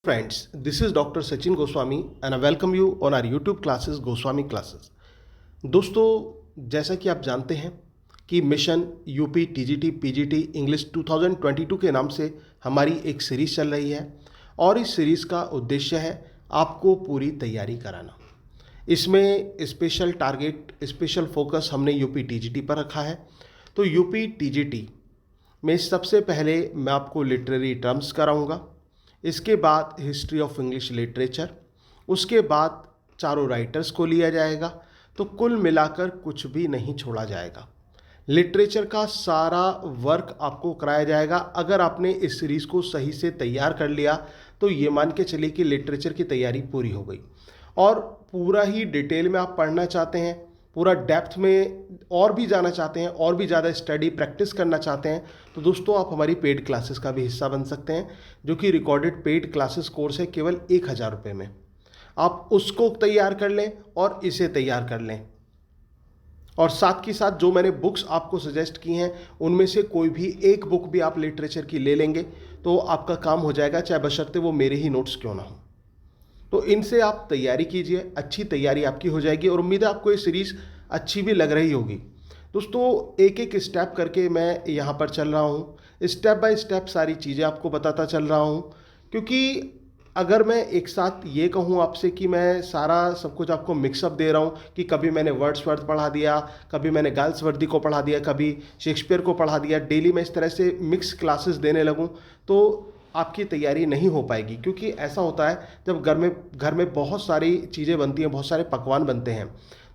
Friends, this is Dr. Sachin Goswami and I welcome you on our YouTube classes Goswami Classes. दोस्तों, जैसा कि आप जानते हैं कि mission UP TGT PGT English 2022 के नाम से हमारी एक सीरीज़ चल रही है और इस सीरीज़ का उद्देश्य है आपको पूरी तैयारी कराना। इसमें स्पेशल टारगेट, स्पेशल फोकस हमने यूपी टीजीटी पर रखा है। तो यूपी टीजीटी में सबसे पहले मैं आपको लिटरेरी टर्म्स कराऊंगा, इसके बाद हिस्ट्री ऑफ इंग्लिश लिटरेचर, उसके बाद चारों राइटर्स को लिया जाएगा। तो कुल मिलाकर कुछ भी नहीं छोड़ा जाएगा। लिटरेचर का सारा वर्क आपको कराया जाएगा। अगर आपने इस सीरीज़ को सही से तैयार कर लिया तो ये मान के चलिए कि लिटरेचर की तैयारी पूरी हो गई। और पूरा ही डिटेल में आप पढ़ना चाहते हैं, पूरा डेप्थ में और भी जाना चाहते हैं, और भी ज़्यादा स्टडी प्रैक्टिस करना चाहते हैं, तो दोस्तों आप हमारी पेड क्लासेस का भी हिस्सा बन सकते हैं, जो कि रिकॉर्डेड पेड क्लासेस कोर्स है केवल 1000 रुपये में। आप उसको तैयार कर लें और इसे तैयार कर लें, और साथ के साथ जो मैंने बुक्स आपको सजेस्ट की हैं उनमें से कोई भी एक बुक भी आप लिटरेचर की ले लेंगे तो आपका काम हो जाएगा, चाहे बशर्ते वो मेरे ही नोट्स क्यों ना हो। तो इनसे आप तैयारी कीजिए, अच्छी तैयारी आपकी हो जाएगी और उम्मीद है आपको ये सीरीज़ अच्छी भी लग रही होगी। दोस्तों, एक एक स्टेप करके मैं यहाँ पर चल रहा हूँ, स्टेप बाय स्टेप सारी चीज़ें आपको बताता चल रहा हूँ, क्योंकि अगर मैं एक साथ ये कहूँ आपसे कि मैं सारा सब कुछ आपको मिक्सअप दे रहा हूँ कि कभी मैंने वर्ड्सवर्थ पढ़ा दिया, कभी मैंने गाल्सवर्दी को पढ़ा दिया, कभी शेक्सपियर को पढ़ा दिया, डेली मैं इस तरह से मिक्स क्लासेस देने लगूँ तो आपकी तैयारी नहीं हो पाएगी। क्योंकि ऐसा होता है जब घर में बहुत सारी चीज़ें बनती हैं, बहुत सारे पकवान बनते हैं,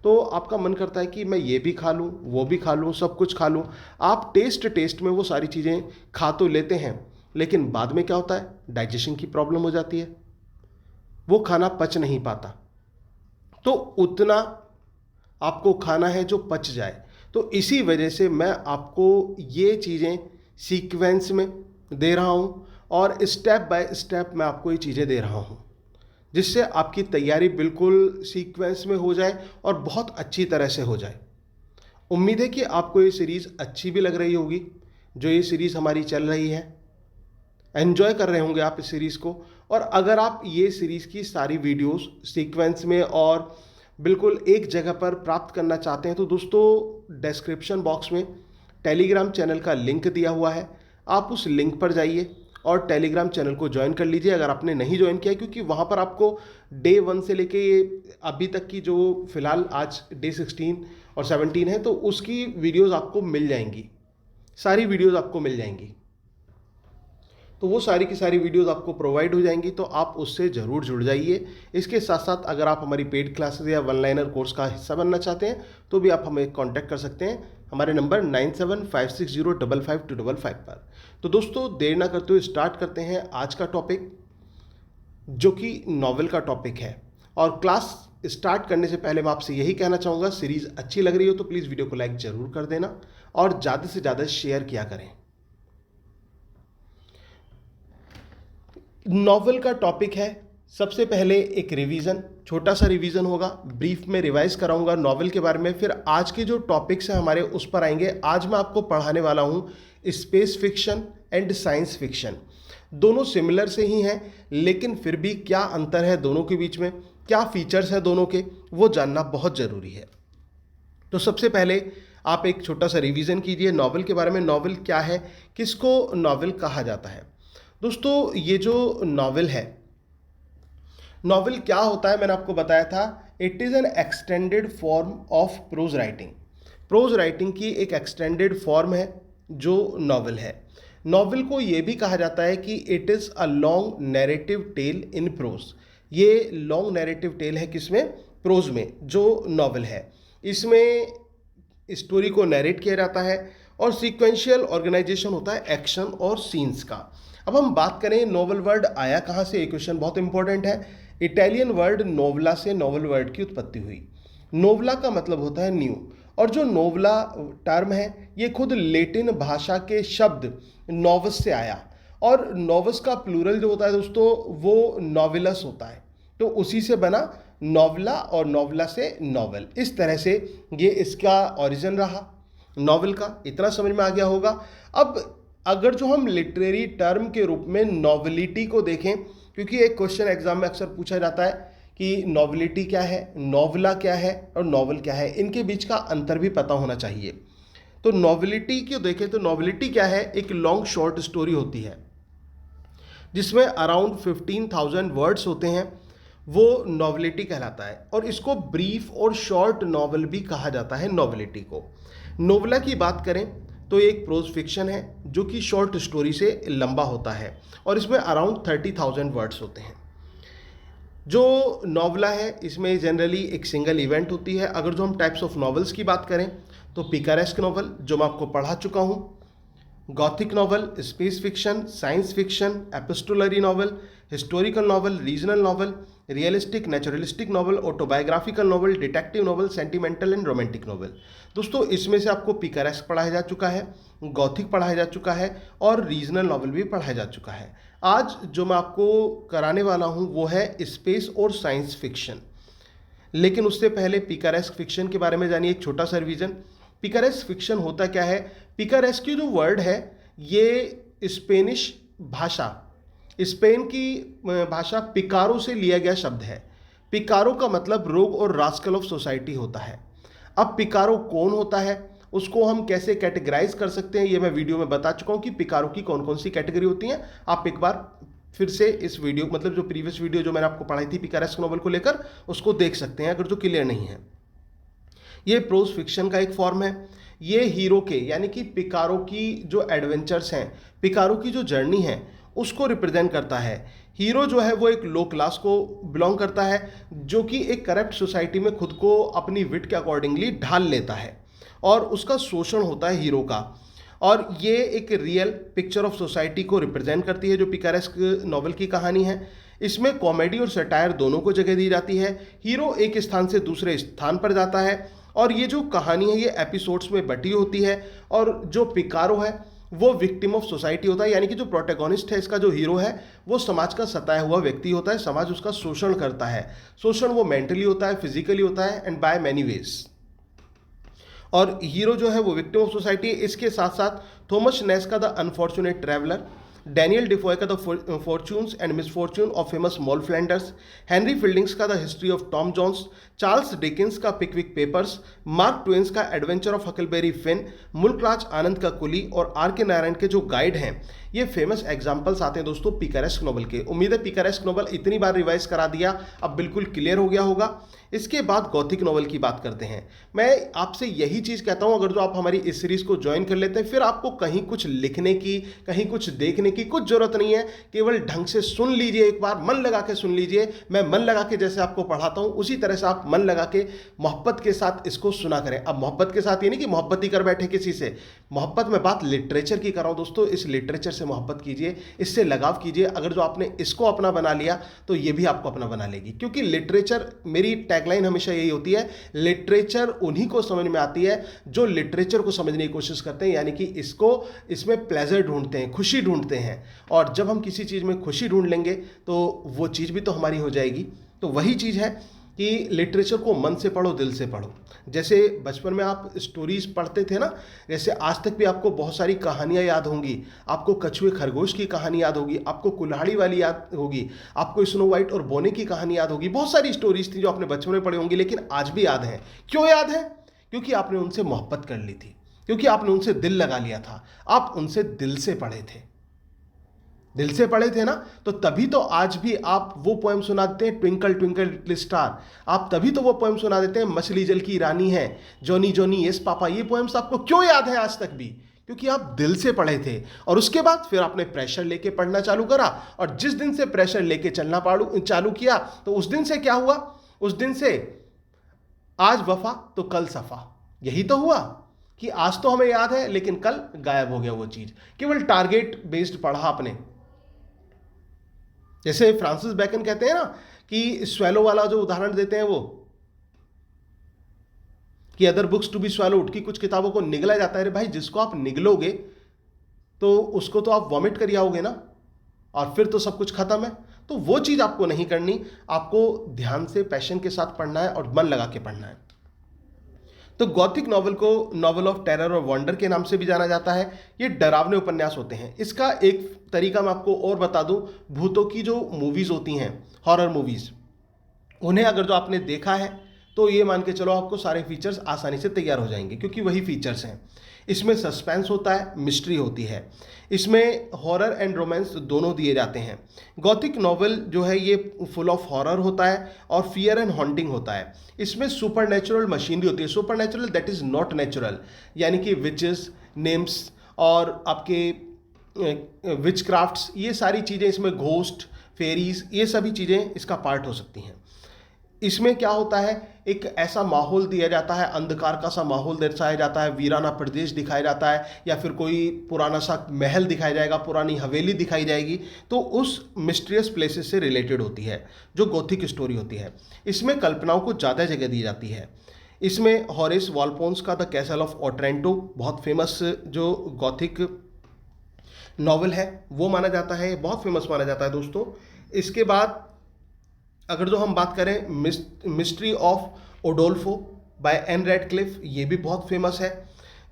तो आपका मन करता है कि मैं ये भी खा लूँ, वो भी खा लूँ, सब कुछ खा लूँ। आप टेस्ट में वो सारी चीज़ें खा तो लेते हैं, लेकिन बाद में क्या होता है, डाइजेशन की प्रॉब्लम हो जाती है, वो खाना पच नहीं पाता। तो उतना आपको खाना है जो पच जाए। तो इसी वजह से मैं आपको ये चीज़ें सीक्वेंस में दे रहा हूँ और स्टेप बाय स्टेप मैं आपको ये चीज़ें दे रहा हूँ, जिससे आपकी तैयारी बिल्कुल सीक्वेंस में हो जाए और बहुत अच्छी तरह से हो जाए। उम्मीद है कि आपको ये सीरीज़ अच्छी भी लग रही होगी। जो ये सीरीज़ हमारी चल रही है, एन्जॉय कर रहे होंगे आप इस सीरीज़ को। और अगर आप ये सीरीज़ की सारी वीडियोस सीक्वेंस में और बिल्कुल एक जगह पर प्राप्त करना चाहते हैं तो दोस्तों डिस्क्रिप्शन बॉक्स में टेलीग्राम चैनल का लिंक दिया हुआ है, आप उस लिंक पर जाइए और टेलीग्राम चैनल को ज्वाइन कर लीजिए अगर आपने नहीं ज्वाइन किया, क्योंकि वहाँ पर आपको डे 1 से लेके अभी तक की जो फ़िलहाल आज डे 16 और 17 है तो उसकी वीडियोज़ आपको मिल जाएंगी, सारी वीडियोज़ आपको मिल जाएंगी। तो वो सारी की सारी वीडियोस आपको प्रोवाइड हो जाएंगी, तो आप उससे ज़रूर जुड़ जाइए। इसके साथ साथ अगर आप हमारी पेड क्लासेस या वन लाइनर कोर्स का हिस्सा बनना चाहते हैं तो भी आप हमें कांटेक्ट कर सकते हैं हमारे नंबर 9756055255 पर। तो दोस्तों, देर ना करते हुए स्टार्ट करते हैं आज का टॉपिक, जो कि नॉवेल का टॉपिक है। और क्लास स्टार्ट करने से पहले मैं आपसे यही कहना चाहूँगा, सीरीज़ अच्छी लग रही हो तो प्लीज़ वीडियो को लाइक ज़रूर कर देना और ज़्यादा से ज़्यादा शेयर किया करें। नॉवेल का टॉपिक है, सबसे पहले एक रिवीजन, छोटा सा रिवीजन होगा, ब्रीफ में रिवाइज कराऊंगा नॉवेल के बारे में, फिर आज के जो टॉपिक्स हैं हमारे उस पर आएंगे। आज मैं आपको पढ़ाने वाला हूं space fiction and science fiction. दोनों सिमिलर से ही हैं, लेकिन फिर भी क्या अंतर है दोनों के बीच में, क्या फीचर्स हैं दोनों के, वो जानना बहुत ज़रूरी है। तो सबसे पहले आप एक छोटा सा रिवीजन कीजिए नॉवेल के बारे में। नॉवेल क्या है, किसको नॉवेल कहा जाता है। दोस्तों, ये जो नॉवेल है, नॉवेल क्या होता है मैंने आपको बताया था, it is an extended form of pros writing. Pros writing की एक एक्सटेंडेड फॉर्म है जो नॉवेल है। नॉवेल को ये भी कहा जाता है कि it is a long narrative tale in prose. ये लॉन्ग नैरेटिव टेल है किसमें, प्रोज में जो नॉवेल है। इसमें स्टोरी को नैरेट किया जाता है और सीक्वेंशियल ऑर्गेनाइजेशन होता है एक्शन और सीन्स का। अब हम बात करें नोवेल वर्ड आया कहाँ से, ये क्वेश्चन बहुत इंपॉर्टेंट है। इटालियन वर्ड नोवला से नोवेल वर्ड की उत्पत्ति हुई। नोवला का मतलब होता है न्यू, और जो नोवला टर्म है ये खुद लेटिन भाषा के शब्द नोवस से आया, और नोवस का प्लूरल जो होता है दोस्तों वो नोवेलस होता है, तो उसी से बना नोवला और नोवला से नोवेल। इस तरह से ये इसका ओरिजिन रहा नॉवेल का। इतना समझ में आ गया होगा। अब अगर जो हम लिटरेरी टर्म के रूप में नॉवेलिटी को देखें क्योंकि एक क्वेश्चन एग्जाम में अक्सर पूछा जाता है कि नॉवेलिटी क्या है, नॉवला क्या है और नॉवल क्या है, इनके बीच का अंतर भी पता होना चाहिए। तो नॉवेलिटी क्यों देखें तो नॉवेलिटी क्या है, एक लॉन्ग शॉर्ट स्टोरी होती है जिसमें अराउंड 15,000 वर्ड्स होते हैं, वो नॉवेलिटी कहलाता है। और इसको ब्रीफ और शॉर्ट नॉवल भी कहा जाता है नॉवेलिटी को। नोवेला की बात करें तो ये एक प्रोज फिक्शन है जो कि शॉर्ट स्टोरी से लंबा होता है और इसमें अराउंड 30,000 वर्ड्स होते हैं। जो नॉवला है इसमें जनरली एक सिंगल इवेंट होती है। अगर जो हम टाइप्स ऑफ नॉवेल्स की बात करें तो पिकारेस्क नॉवल जो मैं आपको पढ़ा चुका हूँ, Gothic novel, space fiction, science fiction, epistolary novel, historical novel, regional novel, realistic naturalistic novel, autobiographical novel, detective novel, sentimental and romantic novel. दोस्तों इसमें से आपको पिकारेस्क पढ़ाया जा चुका है, गॉथिक पढ़ाया जा चुका है और रीजनल नॉवल भी पढ़ाया जा चुका है। आज जो मैं आपको कराने वाला हूँ वो है स्पेस और साइंस फिक्शन। लेकिन उससे पहले पिकारेस्क फिक्शन के बारे में जानिए, एक छोटा सा रिवीजन। पिकारेस्क फिक्शन होता क्या है, पिकारेस्क की जो वर्ड है ये स्पेनिश भाषा, स्पेन की भाषा पिकारो से लिया गया शब्द है। पिकारो का मतलब रोग और रास्कल ऑफ सोसाइटी होता है। अब पिकारो कौन होता है, उसको हम कैसे कैटेगराइज कर सकते हैं, ये मैं वीडियो में बता चुका हूँ कि पिकारो की कौन कौन सी कैटेगरी होती हैं। आप एक बार फिर से इस वीडियो मतलब जो प्रीवियस वीडियो जो मैंने आपको पढ़ाई थी पिकारेस्क नॉवल को लेकर, उसको देख सकते हैं अगर जो क्लियर नहीं है। ये प्रोज फिक्शन का एक फॉर्म है। ये हीरो के यानी कि पिकारो की जो एडवेंचर्स हैं, पिकारो की जो जर्नी है उसको रिप्रेजेंट करता है। हीरो जो है वो एक लो क्लास को बिलोंग करता है जो कि एक करप्ट सोसाइटी में खुद को अपनी विट के अकॉर्डिंगली ढाल लेता है और उसका शोषण होता है हीरो का। और ये एक रियल पिक्चर ऑफ सोसाइटी को रिप्रेजेंट करती है जो पिकारेस्क नॉवल की कहानी है। इसमें कॉमेडी और सटायर दोनों को जगह दी जाती है। हीरो एक स्थान से दूसरे स्थान पर जाता है और ये जो कहानी है ये एपिसोड्स में बटी होती है। और जो पिकारो है वो विक्टिम ऑफ सोसाइटी होता है, यानी कि जो प्रोटैगनिस्ट है इसका जो हीरो है वो समाज का सताया हुआ व्यक्ति होता है। समाज उसका शोषण करता है। शोषण वो मेंटली होता है, फिजिकली होता है एंड बाय मैनी वेज। और हीरो जो है वो विक्टिम ऑफ सोसाइटी। इसके साथ साथ थॉमस नेस का the unfortunate traveller, Daniel Defoe का the fortunes and misfortune of famous Moll Flanders, Henry Fielding's का the history of Tom Jones, Charles Dickens का पिकविक पेपर्स, मार्क ट्वेन्स का adventure of Huckleberry Finn, Mulk Raj Anand का कुली और R के नारायण के जो guide हैं, ये फेमस एग्जाम्पल्स आते हैं दोस्तों पिकारेस्क नॉवल के। उम्मीद है पिकारेस्क नॉवल इतनी बार रिवाइज करा दिया अब बिल्कुल क्लियर हो गया होगा। इसके बाद गॉथिक नॉवल की बात करते हैं। मैं आपसे यही चीज़ कहता हूं, अगर जो आप हमारी इस सीरीज़ को ज्वाइन कर लेते हैं फिर आपको कहीं कुछ लिखने की, कहीं कुछ देखने की कुछ ज़रूरत नहीं है। केवल ढंग से सुन लीजिए, एक बार मन लगा के सुन लीजिए। मैं मन लगा के जैसे आपको पढ़ाता हूं उसी तरह से आप मन लगा के मोहब्बत के साथ इसको सुना करें। अब मोहब्बत के साथ ये नहीं कि मोहब्बत ही कर बैठे किसी से, मोहब्बत में बात लिटरेचर की कर रहा हूं दोस्तों। इस लिटरेचर से मोहब्बत कीजिए, इससे लगाव कीजिए। अगर जो आपने इसको अपना बना लिया तो ये भी आपको अपना बना लेगी। क्योंकि लिटरेचर, मेरी टैगलाइन हमेशा यही होती है, लिटरेचर उन्हीं को समझ में आती है जो लिटरेचर को समझने की कोशिश करते हैं, यानी कि इसमें प्लेजर ढूंढते हैं, खुशी ढूंढते हैं। और जब हम किसी चीज़ में खुशी ढूंढ लेंगे तो वो चीज़ भी तो हमारी हो जाएगी। तो वही चीज़ है कि लिटरेचर को मन से पढ़ो, दिल से पढ़ो। जैसे बचपन में आप स्टोरीज पढ़ते थे ना, जैसे आज तक भी आपको बहुत सारी कहानियाँ याद होंगी। आपको कछुए खरगोश की कहानी याद होगी, आपको कुल्हाड़ी वाली याद होगी, आपको स्नो वाइट और बोने की कहानी याद होगी। बहुत सारी स्टोरीज थी जो आपने बचपन में पढ़ी होंगी, लेकिन आज भी याद हैं। क्यों याद है? क्योंकि आपने उनसे मोहब्बत कर ली थी, क्योंकि आपने उनसे दिल लगा लिया था, आप उनसे दिल से पढ़े थे। दिल से पढ़े थे ना, तो तभी तो आज भी आप वो पोएम सुना देते हैं, ट्विंकल ट्विंकल लिटिल स्टार। आप तभी तो वो पोएम सुना देते हैं, मछली जल की रानी है, जॉनी जॉनी यस पापा। ये पोएम्स आपको क्यों याद है आज तक भी? क्योंकि आप दिल से पढ़े थे। और उसके बाद फिर आपने प्रेशर लेके पढ़ना चालू करा, और जिस दिन से प्रेशर लेके चलना चालू किया तो उस दिन से क्या हुआ? उस दिन से आज वफा तो कल सफा। यही तो हुआ कि आज तो हमें याद है लेकिन कल गायब हो गया वो चीज। केवल टारगेट बेस्ड पढ़ा आपने। जैसे फ्रांसिस बेकन कहते हैं ना कि स्वेलो वाला जो उदाहरण देते हैं वो, कि अदर बुक्स टू बी स्वैलोड, कि कुछ किताबों को निगला जाता है। अरे भाई, जिसको आप निगलोगे तो उसको तो आप वॉमिट कर आओगे ना, और फिर तो सब कुछ खत्म है। तो वो चीज़ आपको नहीं करनी। आपको ध्यान से पैशन के साथ पढ़ना है और मन लगा के पढ़ना है। तो गॉथिक नॉवल को नॉवल ऑफ टेरर और वंडर के नाम से भी जाना जाता है। ये डरावने उपन्यास होते हैं। इसका एक तरीका मैं आपको और बता दूं, भूतों की जो मूवीज़ होती हैं, हॉरर मूवीज़, उन्हें अगर जो आपने देखा है तो ये मान के चलो आपको सारे फीचर्स आसानी से तैयार हो जाएंगे, क्योंकि वही फीचर्स हैं। इसमें सस्पेंस होता है, मिस्ट्री होती है, इसमें हॉरर एंड रोमांस दोनों दिए जाते हैं। गॉथिक नॉवल जो है ये फुल ऑफ हॉरर होता है और फियर एंड हॉन्टिंग होता है। इसमें सुपर नेचुरल मशीनरी होती है, super natural that is not natural, यानी कि विचेस, नेम्स और आपके विच क्राफ्ट्स, ये सारी चीज़ें इसमें, घोस्ट, फेरीज, ये सभी चीज़ें इसका पार्ट हो सकती हैं। इसमें क्या होता है, एक ऐसा माहौल दिया जाता है, अंधकार का सा माहौल दर्शाया जाता है, वीराना प्रदेश दिखाया जाता है, या फिर कोई पुराना सा महल दिखाया जाएगा, पुरानी हवेली दिखाई जाएगी, तो उस मिस्टीरियस प्लेसेस से रिलेटेड होती है जो गॉथिक स्टोरी होती है। इसमें कल्पनाओं को ज़्यादा जगह दी जाती है। इसमें हॉरेस वॉलपोन्स का द कैसल ऑफ ओट्रेंटो बहुत फेमस जो गॉथिक नॉवल है वो माना जाता है, बहुत फेमस माना जाता है दोस्तों। इसके बाद अगर जो हम बात करें mystery of Udolpho by Ann Radcliffe, ये भी बहुत फेमस है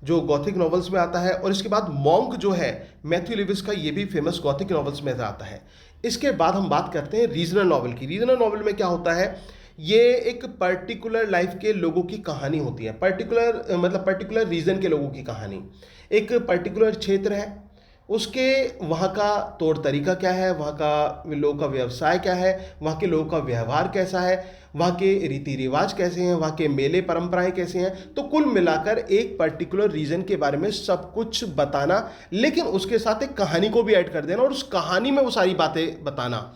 जो गॉथिक नॉवेल्स में आता है। और इसके बाद मॉन्क जो है मैथ्यू लेविस का, ये भी फेमस गॉथिक नॉवेल्स में आता है। इसके बाद हम बात करते हैं रीजनल नॉवल की। रीजनल नॉवल में क्या होता है, ये एक पर्टिकुलर लाइफ के लोगों की कहानी होती है, पर्टिकुलर रीजन के लोगों की कहानी। एक पर्टिकुलर क्षेत्र है, उसके वहाँ का तौर तरीका क्या है, वहाँ का लोगों का व्यवसाय क्या है, वहाँ के लोगों का व्यवहार कैसा है, वहाँ के रीति रिवाज कैसे हैं, वहाँ के मेले परंपराएं कैसे हैं। तो कुल मिलाकर एक पर्टिकुलर रीजन के बारे में सब कुछ बताना, लेकिन उसके साथ एक कहानी को भी ऐड कर देना और उस कहानी में वो सारी बातें बताना,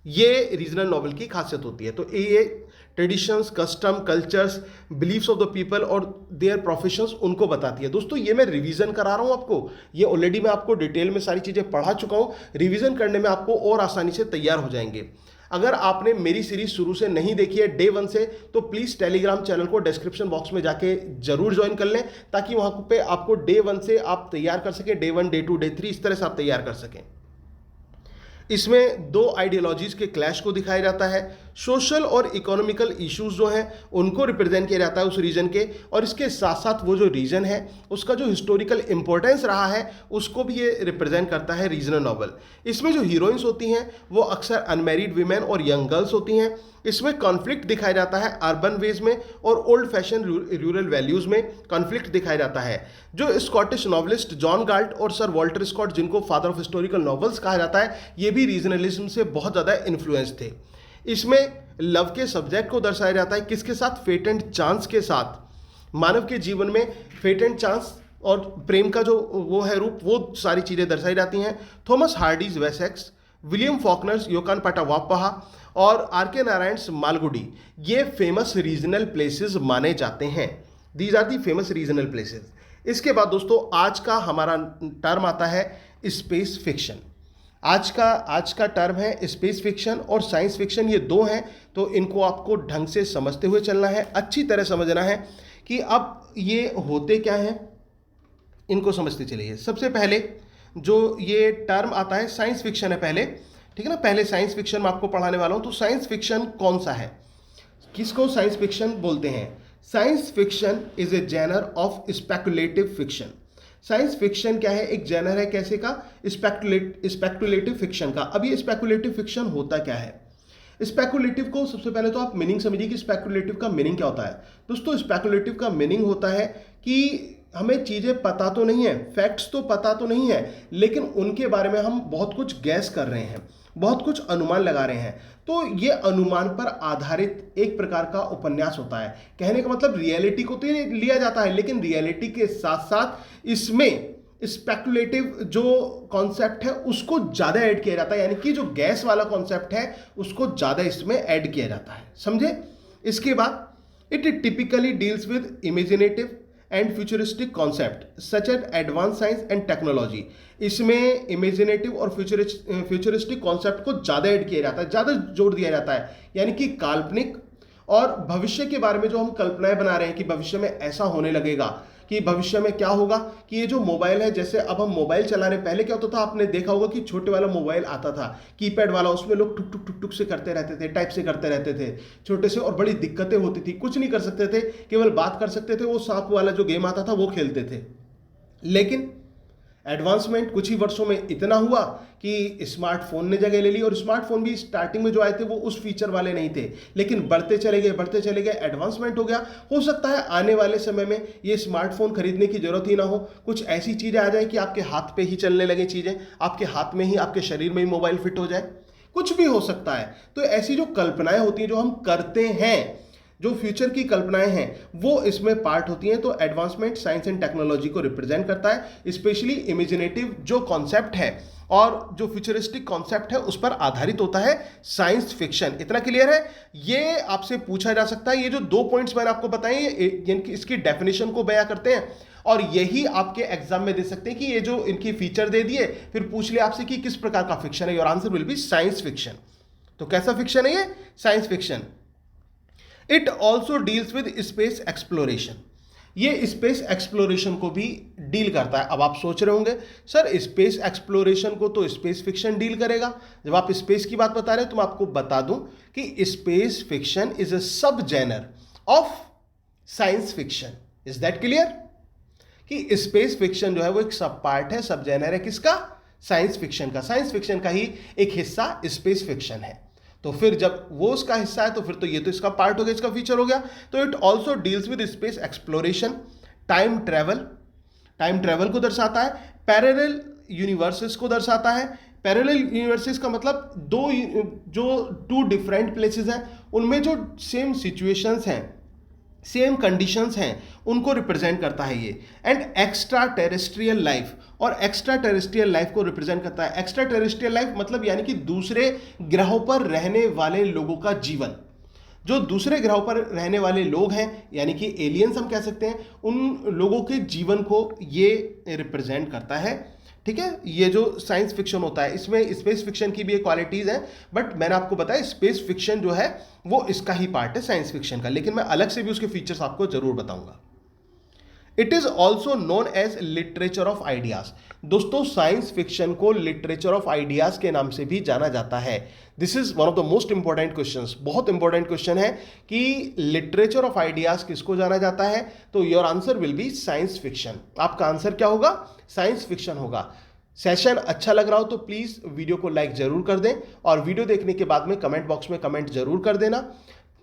ये रीजनल नॉवल की खासियत होती है। तो ये traditions, custom, cultures, beliefs of the people और देयर प्रोफेशंस, उनको बताती है। दोस्तों ये मैं रिवीजन करा रहा हूँ आपको, ये ऑलरेडी मैं आपको डिटेल में सारी चीज़ें पढ़ा चुका हूँ। रिवीजन करने में आपको और आसानी से तैयार हो जाएंगे। अगर आपने मेरी सीरीज शुरू से नहीं देखी है डे 1 से, तो प्लीज़ टेलीग्राम चैनल को डिस्क्रिप्शन बॉक्स में जाके जरूर ज्वाइन कर लें, ताकि वहाँ पे आपको डे 1 से आप तैयार कर सकें, डे 1, डे 2, डे 3, इस तरह से आप तैयार कर सकें। इसमें दो आइडियोलॉजीज़ के क्लैश को दिखाया जाता है, सोशल और इकोनॉमिकल इश्यूज जो हैं उनको रिप्रेजेंट किया जाता है उस रीजन के, और इसके साथ साथ वो जो रीजन है उसका जो हिस्टोरिकल इंपॉर्टेंस रहा है उसको भी ये रिप्रेजेंट करता है रीजनल नॉवल। इसमें जो हीरोइंस होती हैं वो अक्सर अनमैरिड वीमेन और यंग गर्ल्स होती हैं। इसमें कॉन्फ्लिक्ट दिखाया जाता है अर्बन वेज में और ओल्ड फैशन रूरल वैल्यूज़ में कॉन्फ्लिक्ट दिखाया जाता है। जो स्कॉटिश नॉवलिस्ट जॉन गाल्ट और सर वॉल्टर स्कॉट, जिनको फादर ऑफ हिस्टोरिकल नॉवेल्स कहा जाता है, ये भी रीजनलिज्म से बहुत ज़्यादा इन्फ्लुएंस थे। इसमें लव के सब्जेक्ट को दर्शाया जाता है, किसके साथ, फेट एंड चांस के साथ। मानव के जीवन में फेट एंड चांस और प्रेम का जो वो है रूप, वो सारी चीज़ें दर्शाई जाती हैं। Thomas Hardy's Wessex, William Faulkner's Yoknapatawpha और आर के नारायण मालगुडी, ये फेमस रीजनल प्लेसेस माने जाते हैं। These are the famous regional places. इसके बाद दोस्तों आज का हमारा टर्म आता है स्पेस फिक्शन। आज का टर्म है स्पेस फिक्शन और साइंस फिक्शन, ये दो हैं, तो इनको आपको ढंग से समझते हुए चलना है, अच्छी तरह समझना है कि अब ये होते क्या हैं, इनको समझते चलिए। सबसे पहले जो ये टर्म आता है साइंस फिक्शन है पहले, ठीक है ना। पहले साइंस फिक्शन मैं आपको पढ़ाने वाला हूँ। तो साइंस फिक्शन कौन सा है, किसको साइंस फिक्शन बोलते हैं? Science fiction is a genre of speculative fiction. Science fiction क्या है, एक जेनर है कैसे का, स्पेकुलेटिव फिक्शन का। अब ये स्पेकुलेटिव फिक्शन होता क्या है? स्पेकुलेटिव को सबसे पहले तो आप मीनिंग समझिए कि स्पेकुलेटिव का मीनिंग क्या होता है। दोस्तों स्पेकुलेटिव का मीनिंग होता है कि हमें चीज़ें पता तो नहीं है, फैक्ट्स तो पता तो नहीं है, लेकिन उनके बारे में हम बहुत कुछ गैस कर रहे हैं, बहुत कुछ अनुमान लगा रहे हैं। तो ये अनुमान पर आधारित एक प्रकार का उपन्यास होता है। कहने का मतलब रियलिटी को तो लिया जाता है, लेकिन रियलिटी के साथ साथ इसमें स्पेकुलेटिव जो कॉन्सेप्ट है उसको ज़्यादा ऐड किया जाता है, यानी कि जो गैस वाला कॉन्सेप्ट है उसको ज़्यादा इसमें ऐड किया जाता है, समझे। इसके बाद it typically deals with imaginative and futuristic concept such as advance science and technology. इसमें इमेजिनेटिव और फ्यूचरिस्टिक कॉन्सेप्ट को ज़्यादा ऐड किया जाता है, ज़्यादा जोर दिया जाता है, यानी कि काल्पनिक और भविष्य के बारे में जो हम कल्पनाएं बना रहे हैं कि भविष्य में ऐसा होने लगेगा, कि भविष्य में क्या होगा कि ये जो मोबाइल है, जैसे अब हम मोबाइल चला रहे, पहले क्या होता था, आपने देखा होगा कि छोटे वाला मोबाइल आता था, कीपैड वाला, उसमें लोग टुक टुक टुक टुक से करते रहते थे, टाइप से करते रहते थे छोटे से, और बड़ी दिक्कतें होती थी, कुछ नहीं कर सकते थे, केवल बात कर सकते थे, वो सांप वाला जो गेम आता था वो खेलते थे। लेकिन एडवांसमेंट कुछ ही वर्षों में इतना हुआ कि स्मार्टफोन ने जगह ले ली, और स्मार्टफोन भी स्टार्टिंग में जो आए थे वो उस फीचर वाले नहीं थे, लेकिन बढ़ते चले गए, एडवांसमेंट हो गया। हो सकता है आने वाले समय में ये स्मार्टफोन खरीदने की जरूरत ही ना हो, कुछ ऐसी चीज़ें आ जाए कि आपके हाथ पे ही चलने लगे चीज़ें, आपके हाथ में ही, आपके शरीर में ही मोबाइल फिट हो जाए, कुछ भी हो सकता है। तो ऐसी जो कल्पनाएं होती हैं, जो हम करते हैं, जो फ्यूचर की कल्पनाएं हैं, वो इसमें पार्ट होती हैं। तो एडवांसमेंट साइंस एंड टेक्नोलॉजी को रिप्रेजेंट करता है, स्पेशली इमेजिनेटिव जो कॉन्सेप्ट है और जो फ्यूचरिस्टिक कॉन्सेप्ट है उस पर आधारित होता है साइंस फिक्शन। इतना क्लियर है? ये आपसे पूछा जा सकता है। ये जो 2 पॉइंट्स मैंने आपको बताए, इसकी डेफिनेशन को बयां करते हैं, और यही आपके एग्जाम में दे सकते हैं कि ये जो इनकी फीचर दे दिए, फिर पूछ लिया आपसे कि किस प्रकार का फिक्शन है, your answer will be science fiction. तो कैसा फिक्शन है ये? Science fiction. It also deals with space exploration. ये स्पेस एक्सप्लोरेशन को भी डील करता है। अब आप सोच रहे होंगे सर स्पेस एक्सप्लोरेशन को तो स्पेस फिक्शन डील करेगा। जब आप स्पेस की बात बता रहे हैं तो मैं आपको बता दूं कि space fiction is a sub genre of science fiction. Is that clear? कि स्पेस फिक्शन जो है वो एक सब पार्ट है, सब जेनर है किसका? साइंस फिक्शन का। साइंस फिक्शन का ही एक हिस्सा स्पेस फिक्शन है। तो फिर जब वो उसका हिस्सा है तो फिर तो ये तो इसका पार्ट हो गया, इसका फीचर हो गया। तो it also deals with space exploration, time travel को दर्शाता है, पैरेलल यूनिवर्सेस को दर्शाता है। पैरेलल यूनिवर्सेस का मतलब टू डिफरेंट प्लेसेस हैं, उनमें जो सेम सिचुएशंस हैं, सेम कंडीशंस हैं, उनको रिप्रेजेंट करता है ये। एंड एक्स्ट्रा टेरेस्ट्रियल लाइफ, और एक्स्ट्रा टेरेस्ट्रियल लाइफ को रिप्रेजेंट करता है। एक्स्ट्रा टेरेस्ट्रियल लाइफ मतलब यानी कि दूसरे ग्रहों पर रहने वाले लोगों का जीवन। जो दूसरे ग्रहों पर रहने वाले लोग हैं, यानी कि एलियंस हम कह सकते हैं, उन लोगों के जीवन को ये रिप्रेजेंट करता है। ठीक है, ये जो साइंस फिक्शन होता है इसमें स्पेस फिक्शन की भी एक क्वालिटीज है, बट मैंने आपको बताया स्पेस फिक्शन जो है वो इसका ही पार्ट है साइंस फिक्शन का, लेकिन मैं अलग से भी उसके फीचर्स आपको जरूर बताऊंगा। It is also known as literature of ideas. दोस्तों साइंस फिक्शन को लिटरेचर ऑफ आइडियाज के नाम से भी जाना जाता है। This is one of the most important questions. बहुत इंपॉर्टेंट क्वेश्चन है कि लिटरेचर ऑफ आइडियाज किसको जाना जाता है? तो your answer will be science fiction. आपका आंसर क्या होगा? साइंस फिक्शन होगा। सेशन अच्छा लग रहा हो तो प्लीज वीडियो को लाइक जरूर कर दें, और वीडियो देखने के बाद में कमेंट बॉक्स में कमेंट जरूर कर देना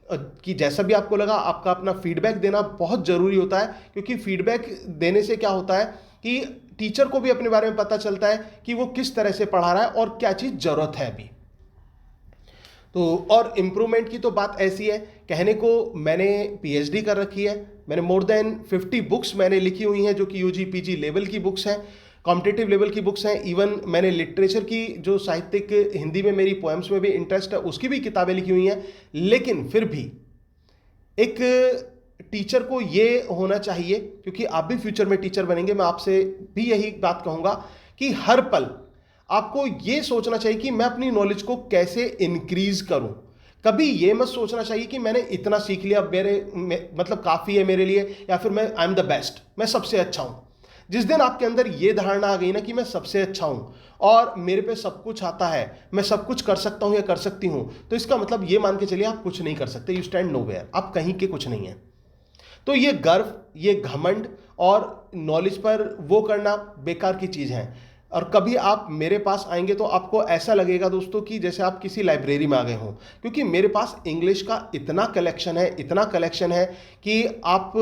कि जैसा भी आपको लगा। आपका अपना फीडबैक देना बहुत ज़रूरी होता है, क्योंकि फीडबैक देने से क्या होता है कि टीचर को भी अपने बारे में पता चलता है कि वो किस तरह से पढ़ा रहा है और क्या चीज़ ज़रूरत है अभी। तो और इम्प्रूवमेंट की तो बात ऐसी है, कहने को मैंने पीएचडी कर रखी है, मैंने मोर देन 50 बुक्स मैंने लिखी हुई हैं जो कि यूजी पीजी लेवल की बुक्स हैं, कॉम्पिटिटिव लेवल की बुक्स हैं। इवन मैंने लिटरेचर की जो साहित्यिक हिंदी में मेरी पोएम्स में भी इंटरेस्ट है उसकी भी किताबें लिखी हुई हैं। लेकिन फिर भी एक टीचर को ये होना चाहिए, क्योंकि आप भी फ्यूचर में टीचर बनेंगे, मैं आपसे भी यही बात कहूँगा कि हर पल आपको ये सोचना चाहिए कि मैं अपनी नॉलेज को कैसे इंक्रीज करूं। कभी ये मत सोचना चाहिए कि मैंने इतना सीख लिया, मतलब काफ़ी है मेरे लिए, या फिर मैं आई एम द बेस्ट, मैं सबसे अच्छा हूं। जिस दिन आपके अंदर ये धारणा आ गई ना कि मैं सबसे अच्छा हूं और मेरे पे सब कुछ आता है, मैं सब कुछ कर सकता हूं या कर सकती हूं, तो इसका मतलब ये मान के चलिए आप कुछ नहीं कर सकते। यू स्टैंड नोवेयर, आप कहीं के कुछ नहीं है। तो ये गर्व, ये घमंड और नॉलेज पर वो करना बेकार की चीज़ है। और कभी आप मेरे पास आएंगे तो आपको ऐसा लगेगा दोस्तों कि जैसे आप किसी लाइब्रेरी में आ गए हों, क्योंकि मेरे पास इंग्लिश का इतना कलेक्शन है कि आप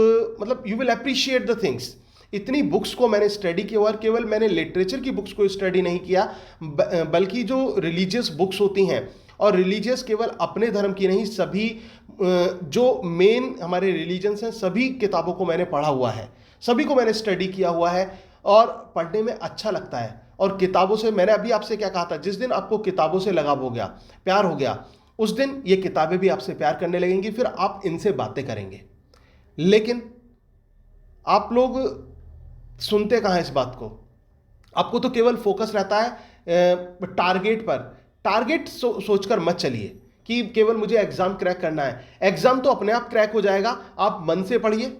मतलब you will appreciate the things. इतनी बुक्स को मैंने स्टडी किया, और केवल मैंने लिटरेचर की बुक्स को स्टडी नहीं किया, बल्कि जो रिलीजियस बुक्स होती हैं, और रिलीजियस केवल अपने धर्म की नहीं, सभी जो मेन हमारे रिलीजन्स हैं सभी किताबों को मैंने पढ़ा हुआ है, सभी को मैंने स्टडी किया हुआ है, और पढ़ने में अच्छा लगता है। और किताबों से, मैंने अभी आपसे क्या कहा था, जिस दिन आपको किताबों से लगाव हो गया, प्यार हो गया, उस दिन ये किताबें भी आपसे प्यार करने लगेंगी, फिर आप इनसे बातें करेंगे। लेकिन आप लोग सुनते कहाँ इस बात को? आपको तो केवल फोकस रहता है टारगेट पर। टारगेट सोचकर मत चलिए कि केवल मुझे एग्जाम क्रैक करना है। एग्जाम तो अपने आप क्रैक हो जाएगा, आप मन से पढ़िए,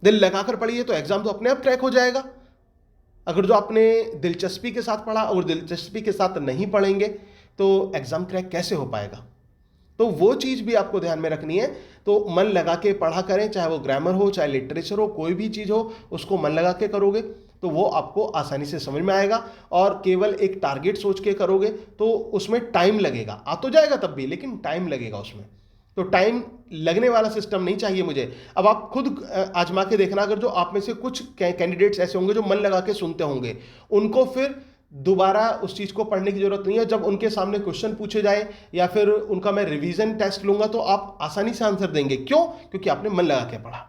दिल लगाकर पढ़िए तो एग्जाम तो अपने आप क्रैक हो जाएगा। अगर जो आपने दिलचस्पी के साथ पढ़ा और दिलचस्पी के साथ नहीं पढ़ेंगे तो एग्जाम क्रैक कैसे हो पाएगा। तो वो चीज़ भी आपको ध्यान में रखनी है। तो मन लगा के पढ़ा करें, चाहे वो ग्रामर हो, चाहे लिटरेचर हो, कोई भी चीज़ हो, उसको मन लगा के करोगे तो वो आपको आसानी से समझ में आएगा। और केवल एक टारगेट सोच के करोगे तो उसमें टाइम लगेगा, आ तो जाएगा तब भी, लेकिन टाइम लगेगा उसमें। तो टाइम लगने वाला सिस्टम नहीं चाहिए मुझे। अब आप खुद आजमा के देखना, अगर जो आप में से कुछ कैंडिडेट्स ऐसे होंगे जो मन लगा के सुनते होंगे, उनको फिर दोबारा उस चीज़ को पढ़ने की जरूरत नहीं है। जब उनके सामने क्वेश्चन पूछे जाए या फिर उनका मैं रिवीजन टेस्ट लूंगा तो आप आसानी से आंसर देंगे। क्यों? क्योंकि आपने मन लगा के पढ़ा।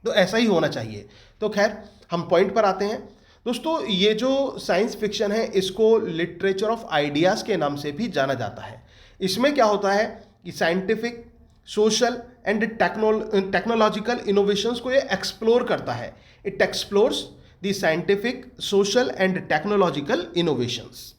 तो ऐसा ही होना चाहिए। तो खैर हम पॉइंट पर आते हैं दोस्तों। ये जो साइंस फिक्शन है इसको लिटरेचर ऑफ आइडियाज के नाम से भी जाना जाता है। इसमें क्या होता है कि scientific, social and technological innovations को ये एक्सप्लोर करता है। It explores the scientific, social and technological innovations.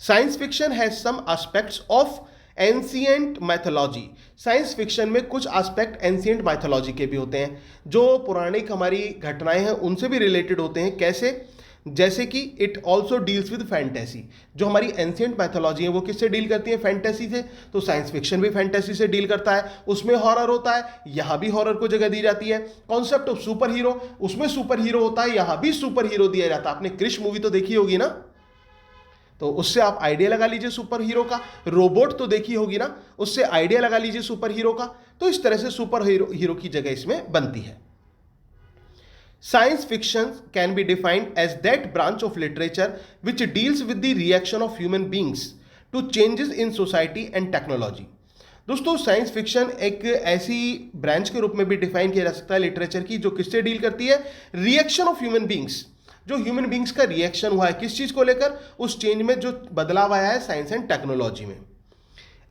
Science fiction has some aspects of ancient mythology. Science fiction में कुछ एस्पेक्ट एंशिएंट मैथोलॉजी के भी होते हैं, जो पौराणिक हमारी घटनाएं हैं उनसे भी रिलेटेड होते हैं। कैसे? जैसे कि it also deals with fantasy. जो हमारी एंशिएंट मैथोलॉजी है वो किससे डील करती है? फैंटेसी से। तो साइंस फिक्शन भी फैंटेसी से डील करता है, उसमें हॉरर होता है, यहाँ भी हॉरर को जगह दी जाती है। कॉन्सेप्ट ऑफ सुपर हीरो, उसमें सुपर हीरो होता है, यहाँ भी सुपर हीरो दिया जाता है। आपने क्रिश मूवी तो देखी होगी ना, तो उससे आप आइडिया लगा लीजिए सुपर हीरो का। रोबोट तो देखी होगी ना, उससे आइडिया लगा लीजिए सुपर हीरो का। तो इस तरह से सुपर हीरो की जगह इसमें बनती है। Science fiction can be defined as that branch of literature which deals with the reaction of human beings to changes in society and technology. दोस्तों साइंस फिक्शन एक ऐसी ब्रांच के रूप में भी डिफाइन किया जा सकता है लिटरेचर की, जो किससे डील करती है? Reaction of human beings. जो ह्यूमन बींग्स का रिएक्शन हुआ है किस चीज को लेकर, उस चेंज में जो बदलाव आया है साइंस एंड टेक्नोलॉजी में।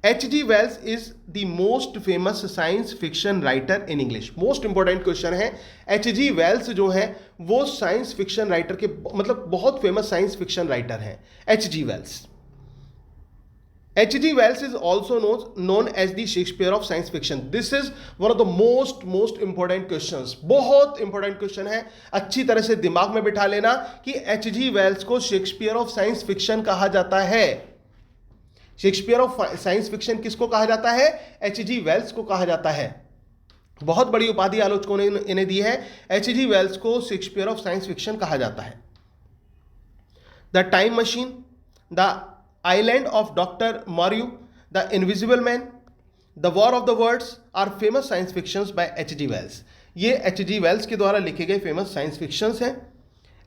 H.G. Wells is the most famous science fiction writer in English। Most important question है। H.G. Wells जो है वो साइंस फिक्शन राइटर के मतलब बहुत फेमस साइंस फिक्शन राइटर हैं H.G. Wells। H.G. Wells is also known as the Shakespeare of science fiction। This is one of the most important questions। बहुत important question है, अच्छी तरह से दिमाग में बिठा लेना कि H.G. Wells को शेक्सपियर ऑफ साइंस फिक्शन कहा जाता है। शेक्सपियर ऑफ साइंस फिक्शन किसको कहा जाता है? H.G. Wells को कहा जाता है। बहुत बड़ी उपाधि आलोचकों ने इन्हें दी है। H.G. Wells को शेक्सपियर ऑफ साइंस फिक्शन कहा जाता है। The time machine, the island of doctor Moreau, the invisible man, the war of the words are famous science fictions by H.G. Wells। ये H.G. Wells के द्वारा लिखे गए famous science fictions हैं।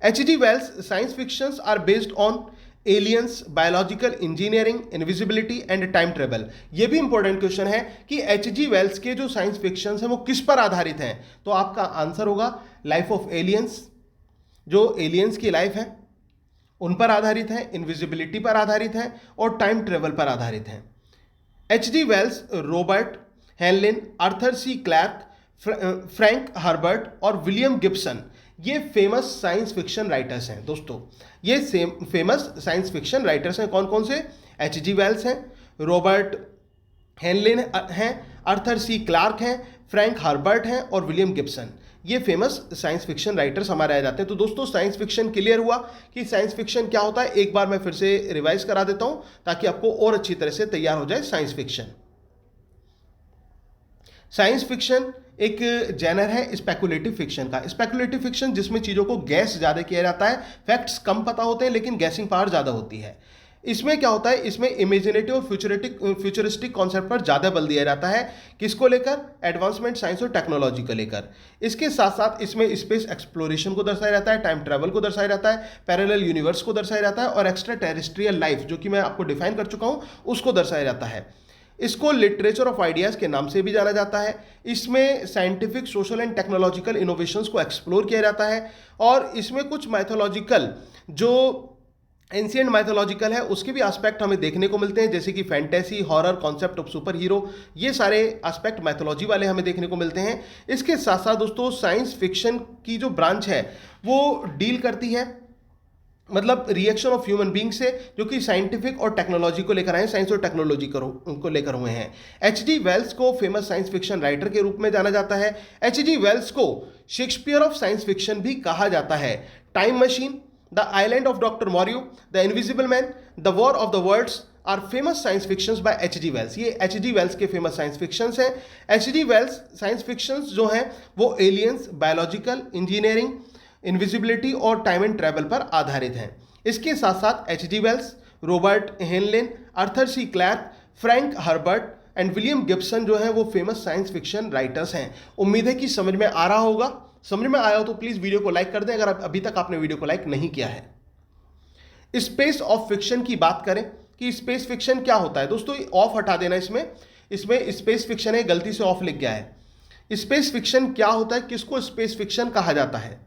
H.G. Wells science fictions are based on aliens, biological engineering, invisibility and time travel. ये भी important question है कि H.G. Wells के जो साइंस फिक्शंस हैं वो किस पर आधारित हैं। तो आपका आंसर होगा लाइफ ऑफ एलियंस, जो एलियंस की लाइफ है उन पर आधारित है, इनविजिबिलिटी पर आधारित है और टाइम ट्रेवल पर आधारित है। H.G. Wells, Robert Heinlein, Arthur C Clarke, Frank Herbert और विलियम गिब्सन ये फेमस साइंस फिक्शन राइटर्स हैं। दोस्तों ये फेमस साइंस फिक्शन राइटर्स हैं। कौन कौन से? H.G. Wells हैं, रॉबर्ट हेनलिन हैं, आर्थर सी क्लार्क हैं, फ्रैंक हर्बर्ट हैं और विलियम गिब्सन। ये फेमस साइंस फिक्शन राइटर्स हमारे आ जाते हैं। तो दोस्तों साइंस फिक्शन क्लियर हुआ कि साइंस फिक्शन क्या होता है। एक बार मैं फिर से रिवाइज करा देता हूं ताकि आपको और अच्छी तरह से तैयार हो जाए साइंस फिक्शन। साइंस फिक्शन एक जेनर है स्पेकुलेटिव फिक्शन का। स्पेकुलेटिव फिक्शन जिसमें चीज़ों को गैस ज़्यादा किया जाता है, फैक्ट्स कम पता होते हैं लेकिन गैसिंग पावर ज़्यादा होती है। इसमें क्या होता है, इसमें इमेजिनेटिव और फ्यूचरिस्टिक कॉन्सेप्ट पर ज़्यादा बल दिया जाता है। किसको लेकर? एडवांसमेंट साइंस और टेक्नोलॉजी को लेकर। इसके साथ साथ इसमें स्पेस एक्सप्लोरेशन को दर्शाया जाता है, टाइम ट्रैवल को दर्शाया जाता है, पैरेलल यूनिवर्स को दर्शाया जाता है और एक्स्ट्रा टेरेस्ट्रियल लाइफ जो कि मैं आपको डिफाइन कर चुका हूँ उसको दर्शाया जाता है। इसको लिटरेचर ऑफ आइडियाज़ के नाम से भी जाना जाता है। इसमें scientific, social and technological innovations को एक्सप्लोर किया जाता है और इसमें कुछ मैथोलॉजिकल जो एंशिएंट मैथोलॉजिकल है उसके भी एस्पेक्ट हमें देखने को मिलते हैं, जैसे कि fantasy, horror, concept of super hero, ये सारे एस्पेक्ट मैथोलॉजी वाले हमें देखने को मिलते हैं। इसके साथ साथ दोस्तों साइंस फिक्शन की जो ब्रांच है वो डील करती है मतलब रिएक्शन ऑफ ह्यूमन बींग से, जो कि साइंटिफिक और टेक्नोलॉजी को लेकर आए, साइंस और टेक्नोलॉजी को लेकर हुए हैं। H.G. वेल्स को फेमस साइंस फिक्शन राइटर के रूप में जाना जाता है। H.G. वेल्स को शेक्सपियर ऑफ साइंस फिक्शन भी कहा जाता है। Time machine, the island of doctor Moreau, the invisible man, the war of the worlds are famous science fictions by H.G. Wells. ये H.G. वेल्स के फेमस साइंस फिक्शंस हैं। H.G. Wales science fictions जो हैं वो aliens, biological engineering, invisibility और time and travel पर आधारित हैं। इसके साथ साथ H.G. Wells, Robert Heinlein, Arthur C Clarke, Frank Herbert and William Gibson जो है वो फेमस साइंस फिक्शन राइटर्स हैं। उम्मीद है कि समझ में आ रहा होगा। समझ में आया हो तो प्लीज़ वीडियो को लाइक कर दें, अगर अभी तक आपने वीडियो को लाइक नहीं किया है। स्पेस ऑफ फिक्शन की बात करें कि स्पेस फिक्शन क्या होता है। दोस्तों ऑफ हटा देना, इसमें स्पेस फिक्शन है, गलती से ऑफ लिख गया है। स्पेस फिक्शन क्या होता है, किसको स्पेस फिक्शन कहा जाता है?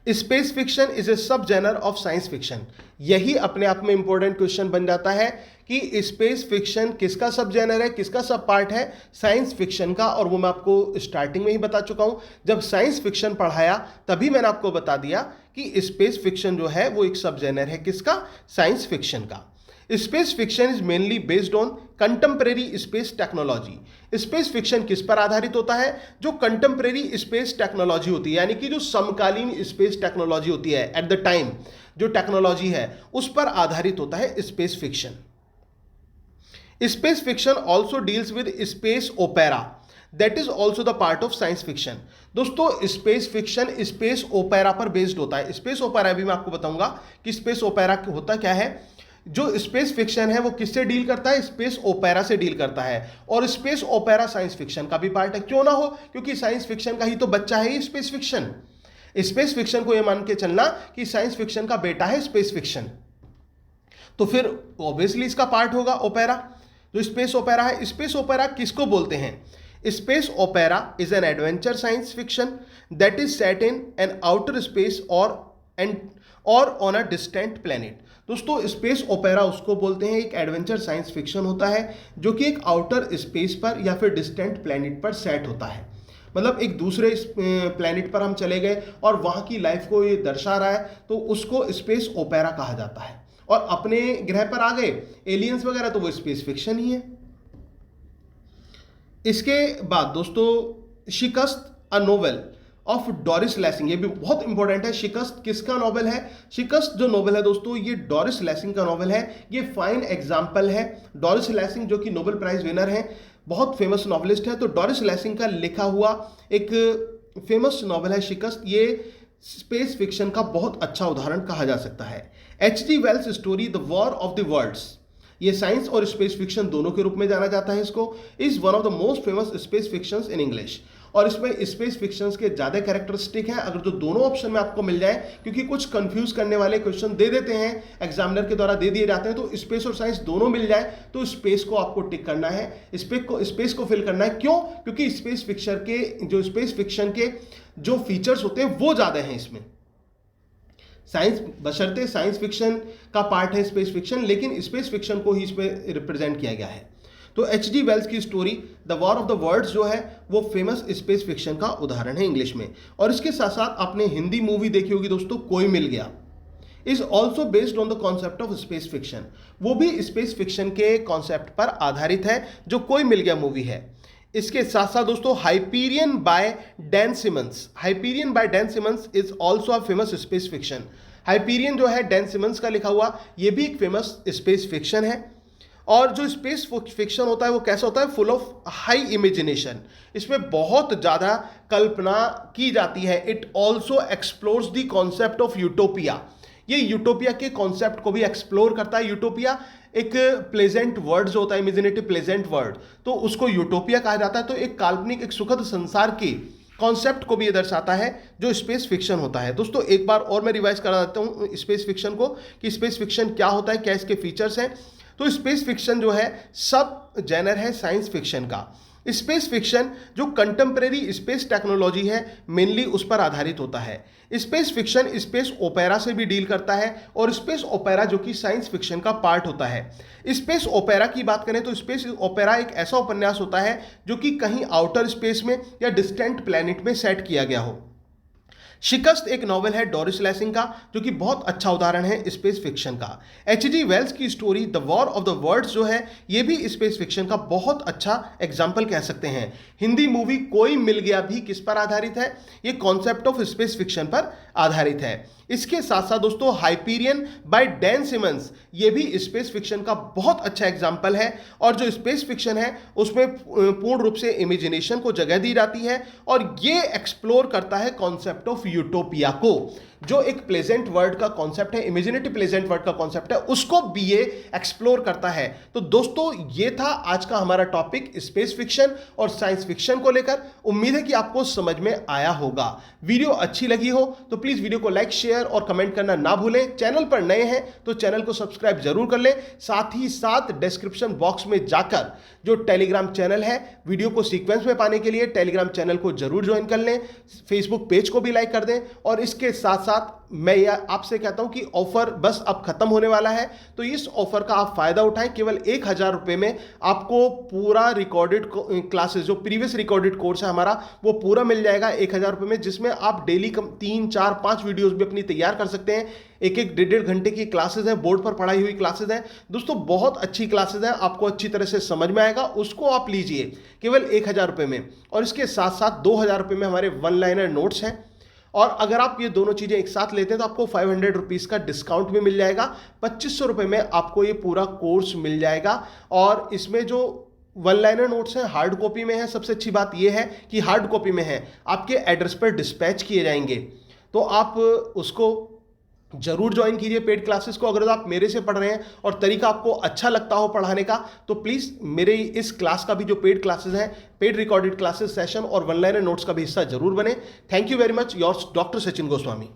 स्पेस फिक्शन इज ए सब जेनर ऑफ साइंस फिक्शन। यही अपने आप में इंपॉर्टेंट क्वेश्चन बन जाता है कि स्पेस फिक्शन किसका सब जेनर है, किसका सब पार्ट है? साइंस फिक्शन का। और वो मैं आपको स्टार्टिंग में ही बता चुका हूं, जब साइंस फिक्शन पढ़ाया तभी मैंने आपको बता दिया कि स्पेस फिक्शन जो है वो एक सब जेनर है किसका? साइंस फिक्शन का। Space fiction is mainly based on contemporary space technology. Space fiction किस पर आधारित होता है? जो कंटेम्परेरी स्पेस टेक्नोलॉजी होती है, यानी कि जो समकालीन स्पेस टेक्नोलॉजी होती है, एट द टाइम जो टेक्नोलॉजी है उस पर आधारित होता है space fiction. Space fiction also deals with space opera, that is also the part of science fiction. दोस्तों स्पेस फिक्शन स्पेस ओपेरा पर बेस्ड होता है। स्पेस ओपेरा भी मैं आपको बताऊंगा कि स्पेस ओपेरा होता क्या है। जो स्पेस फिक्शन है वो किससे डील करता है? स्पेस ओपेरा से डील करता है। और स्पेस ओपेरा साइंस फिक्शन का भी पार्ट है, क्यों ना हो, क्योंकि साइंस फिक्शन का ही तो बच्चा है ये स्पेस फिक्शन। स्पेस फिक्शन को ये मान के चलना कि साइंस फिक्शन का बेटा है स्पेस फिक्शन, तो फिर ऑब्वियसली इसका पार्ट होगा ओपेरा। जो स्पेस ओपेरा है, स्पेस ओपेरा किसको बोलते हैं? Space opera is an adventure science fiction that is set in an outer space और ऑन अ डिस्टेंट प्लेनेट। दोस्तों स्पेस ओपेरा उसको बोलते हैं, एक एडवेंचर साइंस फिक्शन होता है जो कि एक आउटर स्पेस पर या फिर डिस्टेंट प्लेनेट पर सेट होता है। मतलब एक दूसरे प्लेनेट पर हम चले गए और वहाँ की लाइफ को ये दर्शा रहा है, तो उसको स्पेस ओपेरा कहा जाता है। और अपने ग्रह पर आ गए एलियंस वगैरह, तो वो स्पेस फिक्शन ही है। इसके बाद दोस्तों शिकस्त अ नोवेल ऑफ डॉरिस लेसिंग, ये भी बहुत इंपॉर्टेंट है। शिकस्त किसका नॉवेल है? शिकस्त जो नॉवेल है दोस्तों ये डॉरिस लेसिंग का नॉवेल है। ये फाइन एग्जाम्पल है। डॉरिस लेसिंग जो कि नोबेल प्राइज विनर है, बहुत फेमस नॉवेलिस्ट है, तो डॉरिस लेसिंग का लिखा हुआ एक फेमस नॉवेल है शिकस्त। ये स्पेस फिक्शन का बहुत अच्छा उदाहरण कहा जा सकता है। H.G. Wells story the war of the worlds, ये साइंस और स्पेस फिक्शन दोनों के रूप में जाना जाता है। इसको is one of the most famous space fictions in English. और इसमें स्पेस फिक्शंस के ज़्यादा कैरेक्टरिस्टिक हैं। अगर जो दोनों ऑप्शन में आपको मिल जाए, क्योंकि कुछ कंफ्यूज करने वाले क्वेश्चन दे देते हैं, एग्जामिनर के द्वारा दे दिए जाते हैं, तो स्पेस और साइंस दोनों मिल जाए तो स्पेस को आपको टिक करना है, स्पेस को फिल करना है। क्यों? क्योंकि स्पेस फिक्शन के जो फीचर्स होते हैं वो ज़्यादा हैं इसमें। साइंस बशर्ते साइंस फिक्शन का पार्ट है स्पेस फिक्शन, लेकिन स्पेस फिक्शन को ही इसमें रिप्रेजेंट किया गया है। तो H.G. वेल्स की story the war of the worlds जो है वो फेमस स्पेस फिक्शन का उदाहरण है इंग्लिश में। और इसके साथ साथ आपने हिंदी मूवी देखी होगी दोस्तों, कोई मिल गया, is also based on the concept of space fiction. वो भी स्पेस फिक्शन के कॉन्सेप्ट पर आधारित है, जो कोई मिल गया मूवी है। इसके साथ साथ दोस्तों Hyperion by Dan Simmons is also a famous space fiction. Hyperion जो है डैन सिमंस का लिखा हुआ, ये भी एक फेमस स्पेस फिक्शन है। और जो स्पेस फिक्शन होता है वो कैसा होता है? Full of high imagination. इसमें बहुत ज़्यादा कल्पना की जाती है। It also explores the concept of utopia. ये यूटोपिया के कॉन्सेप्ट को भी एक्सप्लोर करता है। यूटोपिया एक प्लेजेंट वर्ड जो होता है, इमेजिनेटिव प्लेजेंट वर्ड, तो उसको यूटोपिया कहा जाता है। तो एक काल्पनिक, एक सुखद संसार के कॉन्सेप्ट को भी ये दर्शाता है जो स्पेस फिक्शन होता है। दोस्तों एक बार और मैं रिवाइज करा देता हूँ स्पेस फिक्शन को कि स्पेस फिक्शन क्या होता है, क्या इसके फीचर्स हैं। तो स्पेस फिक्शन जो है सब जेनर है साइंस फिक्शन का। स्पेस फिक्शन जो कंटेम्परेरी स्पेस टेक्नोलॉजी है मेनली उस पर आधारित होता है। स्पेस फिक्शन स्पेस ओपेरा से भी डील करता है, और स्पेस ओपेरा जो कि साइंस फिक्शन का पार्ट होता है। स्पेस ओपेरा की बात करें तो स्पेस ओपेरा एक ऐसा उपन्यास होता है जो कि कहीं आउटर स्पेस में या डिस्टेंट प्लैनेट में सेट किया गया हो। शिकस्त एक नॉवेल है डोरिस लेसिंग का, जो कि बहुत अच्छा उदाहरण है स्पेस फिक्शन का। H.G. वेल्स की story the war of the worlds जो है, ये भी स्पेस फिक्शन का बहुत अच्छा एग्जाम्पल कह सकते हैं। हिंदी मूवी कोई मिल गया भी किस पर आधारित है? ये कॉन्सेप्ट ऑफ स्पेस फिक्शन पर आधारित है। इसके साथ साथ दोस्तों हाइपीरियन बाय डैन सिमंस, ये भी स्पेस फिक्शन का बहुत अच्छा एग्जाम्पल है। और जो स्पेस फिक्शन है उसमें पूर्ण रूप से इमेजिनेशन को जगह दी जाती है और ये एक्सप्लोर करता है कॉन्सेप्ट ऑफ यूटोपिया को, जो एक प्लेजेंट वर्ल्ड का कॉन्सेप्ट है, इमेजिनेटिव प्लेजेंट वर्ल्ड का कॉन्सेप्ट है, उसको भी ये एक्सप्लोर करता है। तो दोस्तों ये था आज का हमारा टॉपिक स्पेस फिक्शन और साइंस फिक्शन को लेकर। उम्मीद है कि आपको समझ में आया होगा। वीडियो अच्छी लगी हो तो प्लीज वीडियो को लाइक, शेयर और कमेंट करना ना भूलें। चैनल पर नए हैं तो चैनल को सब्सक्राइब जरूर कर लें। साथ ही साथ डिस्क्रिप्शन बॉक्स में जाकर जो टेलीग्राम चैनल है, वीडियो को सीक्वेंस में पाने के लिए टेलीग्राम चैनल को जरूर ज्वाइन कर लें। फेसबुक पेज को भी लाइक कर दें। और इसके साथ साथ मैं यह आपसे कहता हूं कि ऑफर बस अब खत्म होने वाला है, तो इस ऑफर का आप फायदा उठाएं। केवल 1000 रुपए में आपको पूरा रिकॉर्डेड क्लासेस, जो प्रीवियस रिकॉर्डेड कोर्स है हमारा, वो पूरा मिल जाएगा 1000 रुपए में, जिसमें आप डेली 3, 4, 5 वीडियोस भी अपनी तैयार कर सकते हैं। एक 1.5 घंटे की क्लासेस है, बोर्ड पर पढ़ाई हुई क्लासेस है दोस्तों, बहुत अच्छी क्लासेस है, आपको अच्छी तरह से समझ में आएगा। उसको आप लीजिए केवल 1000 रुपए में। और इसके साथ साथ 2000 रुपए में हमारे वन लाइनर नोट्स हैं। और अगर आप ये दोनों चीजें एक साथ लेते हैं तो आपको 500 रुपीज का डिस्काउंट भी मिल जाएगा। 2500 रुपए में आपको ये पूरा कोर्स मिल जाएगा। और इसमें जो वन लाइनर नोट्स हैं हार्ड कॉपी में है। सबसे अच्छी बात यह है कि हार्ड कॉपी में है, आपके एड्रेस पर डिस्पैच किए जाएंगे। तो आप उसको जरूर ज्वाइन कीजिए पेड क्लासेस को। अगर आप मेरे से पढ़ रहे हैं और तरीका आपको अच्छा लगता हो पढ़ाने का, तो प्लीज मेरे इस क्लास का भी जो पेड क्लासेस हैं, पेड रिकॉर्डेड क्लासेस सेशन और वन लाइनर नोट्स का भी हिस्सा जरूर बने। Thank you very much, yours doctor Sachin Goswami.